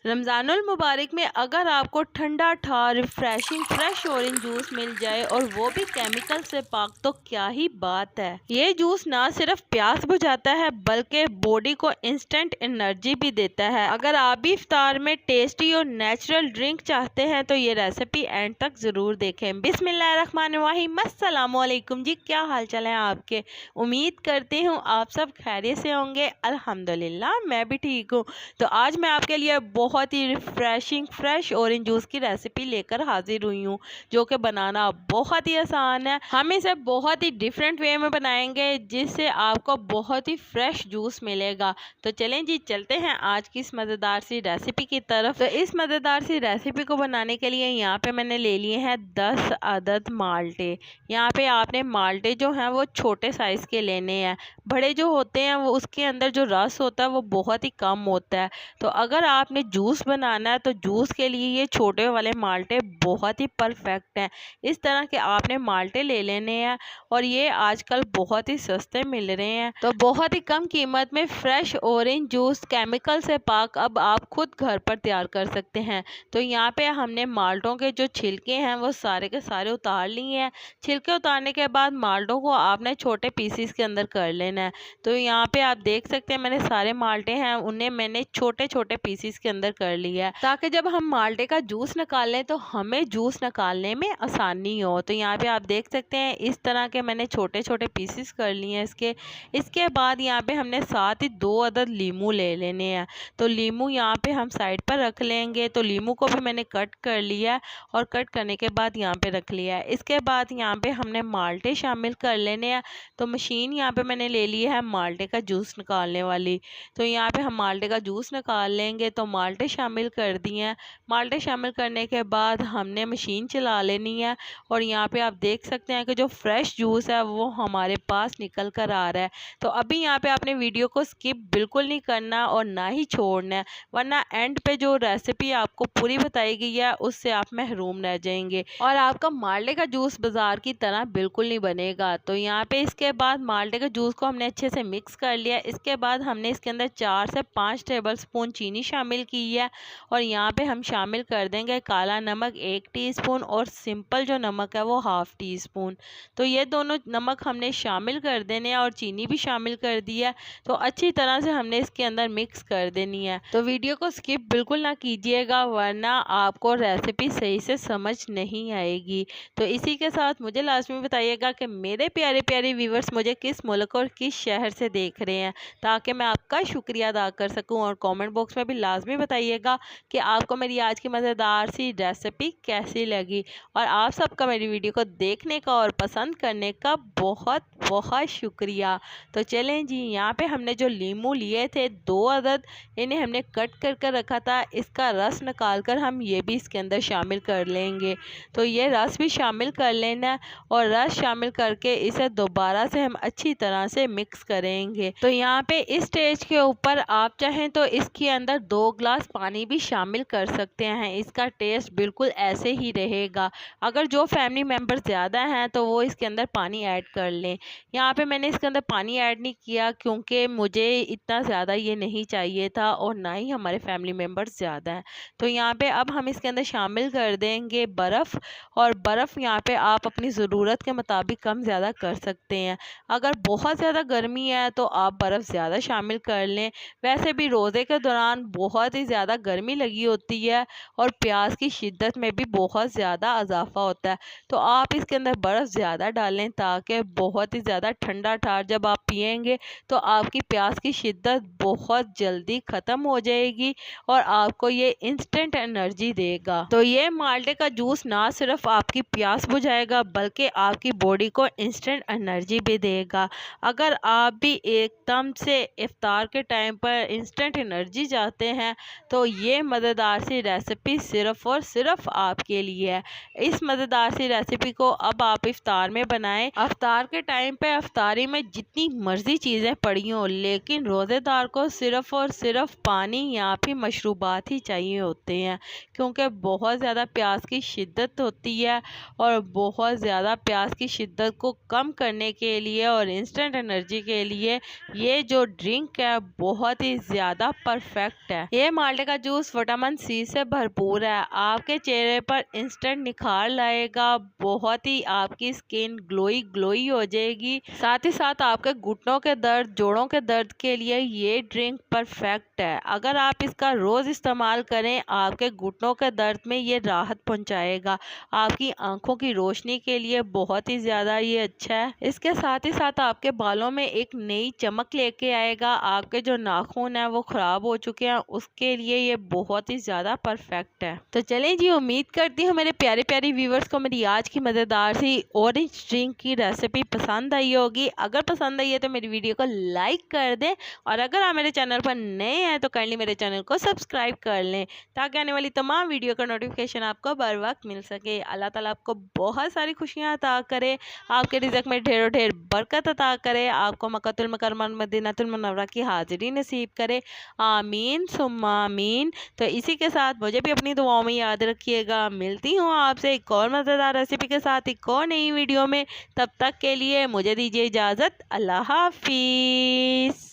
रमज़ानुल मुबारक में अगर आपको ठंडा ठा रिफ्रेशिंग फ्रेश ऑरेंज जूस मिल जाए और वो भी केमिकल से पाक तो क्या ही बात है। ये जूस ना सिर्फ प्यास बुझाता है बल्कि बॉडी को इंस्टेंट एनर्जी भी देता है। अगर आप भी इफ्तार में टेस्टी और नेचुरल ड्रिंक चाहते हैं तो ये रेसिपी एंड तक ज़रूर देखें। बिस्मिल्लाहिर्रहमानिर्रहीम, अस्सलाम वालेकुम जी, क्या हाल चाल है आपके। उम्मीद करती हूँ आप सब खैरियत से होंगे। अल्हम्दुलिल्लाह मैं भी ठीक हूँ। तो आज मैं आपके लिए बहुत ही रिफ्रेशिंग फ्रेश ऑरेंज जूस की रेसिपी लेकर हाजिर हुई हूँ, जो कि बनाना बहुत ही आसान है। हम इसे बहुत ही डिफरेंट वे में बनाएंगे जिससे आपको बहुत ही फ्रेश जूस मिलेगा। तो चलें जी, चलते हैं आज की इस मज़ेदार सी रेसिपी की तरफ। तो इस मज़ेदार सी रेसिपी को बनाने के लिए यहाँ पे मैंने ले लिए हैं 10 अदद माल्टे। यहाँ पे आपने माल्टे जो हैं वो छोटे साइज़ के लेने हैं। बड़े जो होते हैं वो उसके अंदर जो रस होता है वो बहुत ही कम होता है। तो अगर आपने जूस बनाना है तो जूस के लिए ये छोटे वाले माल्टे बहुत ही परफेक्ट हैं। इस तरह के आपने माल्टे ले लेने हैं और ये आजकल बहुत ही सस्ते मिल रहे हैं। तो बहुत ही कम कीमत में फ्रेश ऑरेंज जूस केमिकल से पाक अब आप खुद घर पर तैयार कर सकते हैं। तो यहाँ पे हमने माल्टों के जो छिलके हैं वो सारे के सारे उतार लिए हैं। छिलके उतारने के बाद माल्टों को आपने छोटे पीसीस के अंदर कर लेना है। तो यहाँ पे आप देख सकते हैं मैंने सारे माल्टे हैं उन्हें मैंने छोटे छोटे पीसीस के अंदर कर लिया है, ताकि जब हम माल्टे का जूस निकालें तो हमें जूस निकालने में आसानी हो। तो यहाँ पे आप देख सकते हैं इस तरह के मैंने छोटे छोटे पीसीस कर लिए हैं इसके बाद यहाँ पे हमने साथ ही 2 अदद लीमू ले लेने हैं। तो लीमू यहाँ पे हम साइड पर रख लेंगे। तो लीमू को भी मैंने कट कर लिया और कट करने के बाद यहाँ पे रख लिया है। इसके बाद यहाँ पे हमने माल्टे शामिल कर लेने हैं। तो मशीन यहाँ पे मैंने ले ली है माल्टे का जूस निकालने वाली। तो यहाँ पे हम माल्टे का जूस निकाल लेंगे। तो माल्टे शामिल कर दिए हैं। माल्टे शामिल करने के बाद हमने मशीन चला लेनी है और यहाँ पे आप देख सकते हैं कि जो फ्रेश जूस है वो हमारे पास निकल कर आ रहा है। तो अभी यहाँ पे आपने वीडियो को स्किप बिल्कुल नहीं करना और ना ही छोड़ना है, वरना एंड पे जो रेसिपी आपको पूरी बताई गई है उससे आप महरूम रह जाएंगे और आपका माल्टे का जूस बाजार की तरह बिल्कुल नहीं बनेगा। तो यहाँ पे इसके बाद माल्टे के जूस को हमने अच्छे से मिक्स कर लिया। इसके बाद हमने इसके अंदर 4 से 5 टेबलस्पून चीनी शामिल की है और यहाँ पे हम शामिल कर देंगे काला नमक 1 टीस्पून और सिंपल जो नमक है वो ½ टीस्पून। तो ये दोनों नमक हमने शामिल कर देने हैं और चीनी भी शामिल कर दी है। तो अच्छी तरह से हमने इसके अंदर मिक्स कर देनी है। तो वीडियो को स्किप बिल्कुल ना कीजिएगा वरना आपको रेसिपी सही से समझ नहीं आएगी। तो इसी के साथ मुझे लास्ट में बताइएगा कि मेरे प्यारे प्यारे व्यूवर्स मुझे किस मुल्क और किस शहर से देख रहे हैं, ताकि मैं आपका शुक्रिया अदा कर सकूं। और कमेंट बॉक्स में भी लाजमी बताइएगा कि आपको मेरी आज की मज़ेदार सी रेसिपी कैसी लगी। और आप सबका मेरी वीडियो को देखने का और पसंद करने का बहुत बहुत शुक्रिया। तो चलें जी, यहाँ पे हमने जो लीमू लिए थे 2 अदद, इन्हें हमने कट कर कर रखा था। इसका रस निकाल कर हम ये भी इसके अंदर शामिल कर लेंगे। तो ये रस भी शामिल कर लेना और रस शामिल करके इसे दोबारा से हम अच्छी तरह से मिक्स करेंगे। तो यहाँ पे इस स्टेज के ऊपर आप चाहें तो इसके अंदर 2 ग्लास पानी भी शामिल कर सकते हैं। इसका टेस्ट बिल्कुल ऐसे ही रहेगा। अगर जो फैमिली मेम्बर ज़्यादा हैं तो वो इसके अंदर पानी ऐड कर लें। यहाँ पे मैंने इसके अंदर पानी ऐड नहीं किया क्योंकि मुझे इतना ज़्यादा ये नहीं चाहिए था और ना ही हमारे फैमिली मेम्बर्स ज़्यादा हैं। तो यहाँ पे अब हम इसके अंदर शामिल कर देंगे बर्फ़। और बर्फ़ यहाँ पे आप अपनी ज़रूरत के मुताबिक कम ज़्यादा कर सकते हैं। अगर बहुत ज़्यादा गर्मी है तो आप बर्फ़ ज़्यादा शामिल कर लें। वैसे भी रोज़े के दौरान बहुत ही ज़्यादा गर्मी लगी होती है और प्यास की शिद्दत में भी बहुत ज़्यादा इजाफा होता है। तो आप इसके अंदर बर्फ़ ज़्यादा डालें ताकि बहुत ही ज़्यादा ठंडा ठार जब आप पिएंगे तो आपकी प्यास की शिद्दत बहुत जल्दी ख़त्म हो जाएगी और आपको ये इंस्टेंट एनर्जी देगा। तो ये माल्टे का जूस ना सिर्फ आपकी प्यास बुझाएगा बल्कि आपकी बॉडी को इंस्टेंट एनर्जी भी देगा। अगर आप भी एकदम से इफ्तार के टाइम पर इंस्टेंट एनर्जी चाहते हैं तो ये मज़ेदार सी रेसिपी सिर्फ़ और सिर्फ आपके लिए है। इस मज़ेदार सी रेसिपी को अब आप इफ्तार में बनाएं। इफ्तार के टाइम पे इफ्तारी में जितनी मर्जी चीज़ें पड़ी हों, लेकिन रोज़ेदार को सिर्फ़ और सिर्फ पानी या फिर मशरूबात ही चाहिए होते हैं, क्योंकि बहुत ज़्यादा प्यास की शिद्दत होती है। और बहुत ज़्यादा प्यास की शिद्दत को कम करने के लिए और इंस्टेंट एनर्जी के लिए ये जो ड्रिंक है बहुत ही ज़्यादा परफेक्ट है। ये माल्टे करैले का जूस विटामिन सी से भरपूर है, आपके चेहरे पर इंस्टेंट निखार लाएगा, बहुत ही आपकी स्किन ग्लोई ग्लोई हो जाएगी। साथ ही साथ आपके घुटनों के दर्द, जोड़ों के दर्द के लिए ये ड्रिंक परफेक्ट है। अगर आप इसका रोज इस्तेमाल करें, आपके घुटनों के दर्द में ये राहत पहुंचाएगा। आपकी आंखों की रोशनी के लिए बहुत ही ज्यादा ये अच्छा है। इसके साथ ही साथ आपके बालों में एक नई चमक लेके आएगा। आपके जो नाखून है वो खराब हो चुके हैं, उसके लिए ये बहुत ही ज्यादा परफेक्ट है। तो चलें जी, उम्मीद करती हूँ मेरे प्यारे प्यारे व्यूवर्स को मेरी आज की मजेदार सी ऑरेंज ड्रिंक की रेसिपी पसंद आई होगी। अगर पसंद आई है तो मेरी वीडियो को लाइक कर दें, और अगर आप मेरे चैनल पर नए हैं तो काइंडली मेरे चैनल को सब्सक्राइब कर लें, ताकि आने वाली तमाम वीडियो का नोटिफिकेशन आपको बर वक्त मिल सके। अल्लाह ताला आपको बहुत सारी खुशियाँ अता करे, आपके रिज़्क में ढेरों ढेर बरकत अता करे, आपको मक्कतुल मुकर्रमा मदीनातुल मुनव्वरा की हाजिरी नसीब करे। आमीन सुम्मा आमीन। तो इसी के साथ मुझे भी अपनी दुआओं में याद रखिएगा। मिलती हूँ आपसे एक और मज़ेदार रेसिपी के साथ एक और नई वीडियो में। तब तक के लिए मुझे दीजिए इजाज़त। अल्लाह हाफिज़।